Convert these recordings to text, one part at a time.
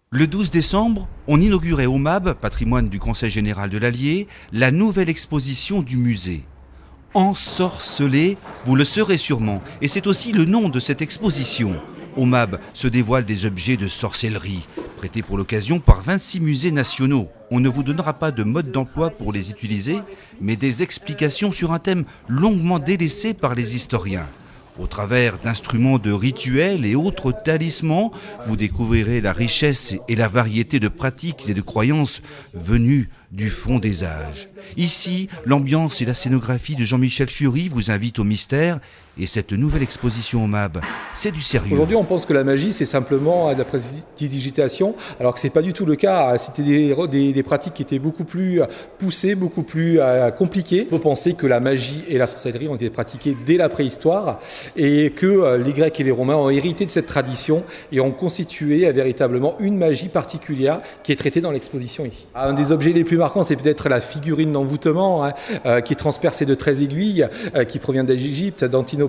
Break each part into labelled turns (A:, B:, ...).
A: Le 12 décembre, on inaugurait au MAB, patrimoine du Conseil général de l'Allier, la nouvelle exposition du musée. Ensorcelé, vous le serez sûrement, et c'est aussi le nom de cette exposition. Au MAB se dévoilent des objets de sorcellerie, prêtés pour l'occasion par 26 musées nationaux. On ne vous donnera pas de mode d'emploi pour les utiliser, mais des explications sur un thème longuement délaissé par les historiens. Au travers d'instruments de rituels et autres talismans, vous découvrirez la richesse et la variété de pratiques et de croyances venues du fond des âges. Ici, l'ambiance et la scénographie de Jean-Michel Fury vous invitent au mystère, et cette nouvelle exposition au MAB, c'est du sérieux.
B: Aujourd'hui, on pense que la magie, c'est simplement de la prestidigitation, alors que ce n'est pas du tout le cas. C'était des pratiques qui étaient beaucoup plus poussées, beaucoup plus compliquées. Il faut penser que la magie et la sorcellerie ont été pratiquées dès la préhistoire et que les Grecs et les Romains ont hérité de cette tradition et ont constitué véritablement une magie particulière qui est traitée dans l'exposition ici. Un des objets les plus marquants, c'est peut-être la figurine d'envoûtement qui est transpercée de 13 aiguilles, qui provient d'Égypte, d'Antinopolis,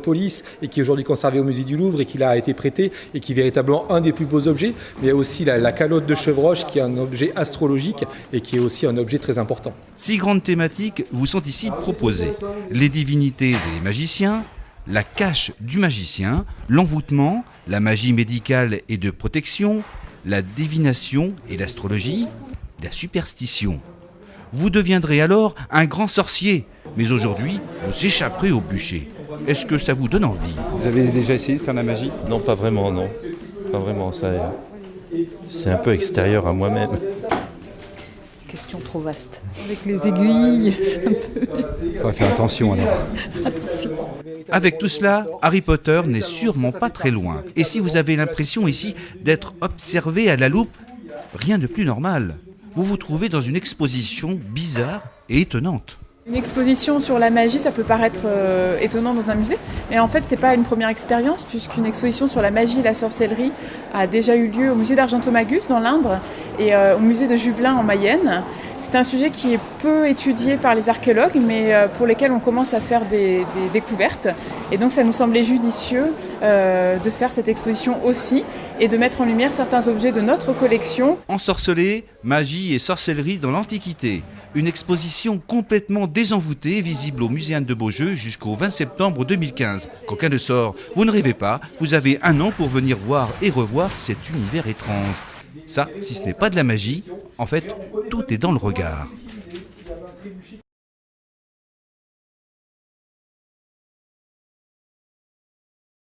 B: et qui est aujourd'hui conservé au musée du Louvre et qui a été prêté et qui est véritablement un des plus beaux objets. Mais il y a aussi la calotte de chevroche qui est un objet astrologique et qui est aussi un objet très important.
A: 6 grandes thématiques vous sont ici proposées. Les divinités et les magiciens, la cache du magicien, l'envoûtement, la magie médicale et de protection, la divination et l'astrologie, la superstition. Vous deviendrez alors un grand sorcier, mais aujourd'hui, vous échapperez au bûcher. Est-ce que ça vous donne envie?
C: Vous avez déjà essayé de faire de la magie?
D: Non, pas vraiment, non. Pas vraiment, ça. C'est un peu extérieur à moi-même.
E: Question trop vaste. Avec les aiguilles, c'est un peu...
C: On va faire attention alors.
E: Attention.
A: Avec tout cela, Harry Potter n'est sûrement pas très loin. Et si vous avez l'impression ici d'être observé à la loupe, rien de plus normal. Vous vous trouvez dans une exposition bizarre et étonnante.
F: Une exposition sur la magie, ça peut paraître étonnant dans un musée, mais en fait, c'est pas une première expérience, puisqu'une exposition sur la magie et la sorcellerie a déjà eu lieu au musée d'Argentomagus dans l'Indre et au musée de Jublain en Mayenne. C'est un sujet qui est peu étudié par les archéologues, mais pour lesquels on commence à faire des découvertes. Et donc, ça nous semblait judicieux de faire cette exposition aussi et de mettre en lumière certains objets de notre collection.
A: Ensorcelé, magie et sorcellerie dans l'Antiquité. Une exposition complètement désenvoûtée, visible au Muséum de Beaujeu jusqu'au 20 septembre 2015. Qu'aucun ne sort. Vous ne rêvez pas, vous avez 1 an pour venir voir et revoir cet univers étrange. Ça, si ce n'est pas de la magie, en fait, tout est dans le regard.